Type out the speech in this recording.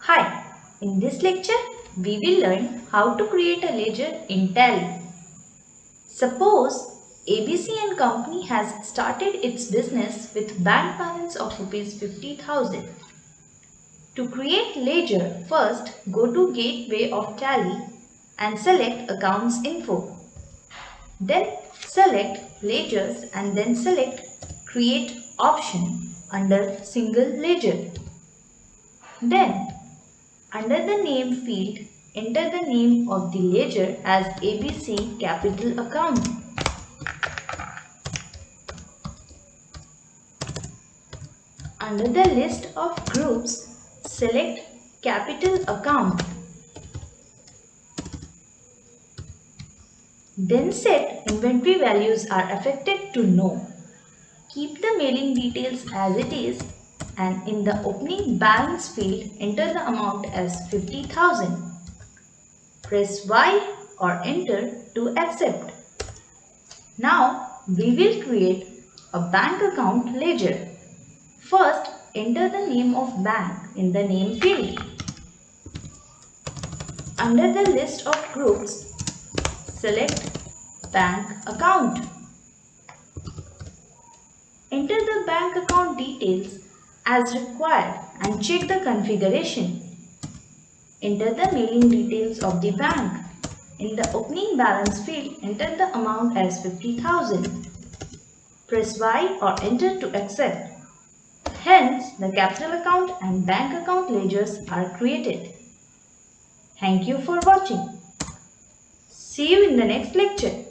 Hi, in this lecture, we will learn how to create a ledger in Tally. Suppose ABC and Company has started its business with bank balance of Rs 50,000. To create ledger, first go to Gateway of Tally and select Accounts Info. Then select Ledgers and then select Create option under Single Ledger. Then under the name field, enter the name of the ledger as ABC Capital Account. Under the list of groups, select Capital Account. Then set inventory values are affected to no. Keep the mailing details as it is and in the opening balance field, enter the amount as 50,000. Press Y or enter to accept. Now we will create a bank account ledger. First, enter the name of bank in the name field. Under the list of groups, select bank account. Enter the bank account details as required and check the configuration. Enter the mailing details of the bank. In the opening balance field, enter the amount as 50,000. Press Y or enter to accept. Hence, the capital account and bank account ledgers are created. Thank you for watching. See you in the next lecture.